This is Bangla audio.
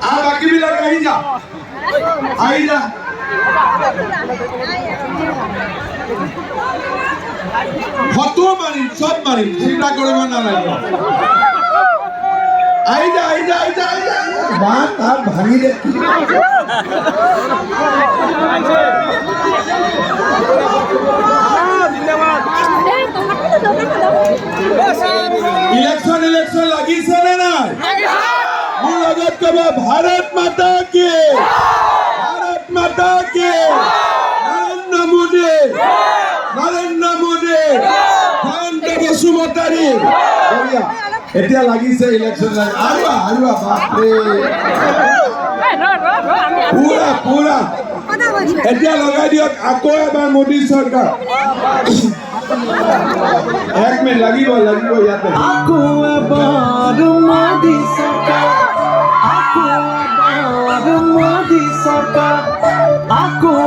আর বাকি বিলাক আহি যা ফটো মারিম সব মারিম চিন্তা করব না লাগে আই যা মা তার ভাঙি দে ইলেকশন লাগিছে না নাই মোৰ লগত কব ভাৰত মাতা কি নরেন্দ্র মোদী জয়ন্ত বসুমতাৰী এতিয়া লাগিছে ইলেকশন আৰুৱা বাপৰে পুৰা এতিয়া লগাই দিয়ক আকৌ এবাৰ মোদী চৰকাৰ এক মিনিট লাগিব ইয়াতে আকৌ এবাৰ মোদী চৰকাৰ আকৌ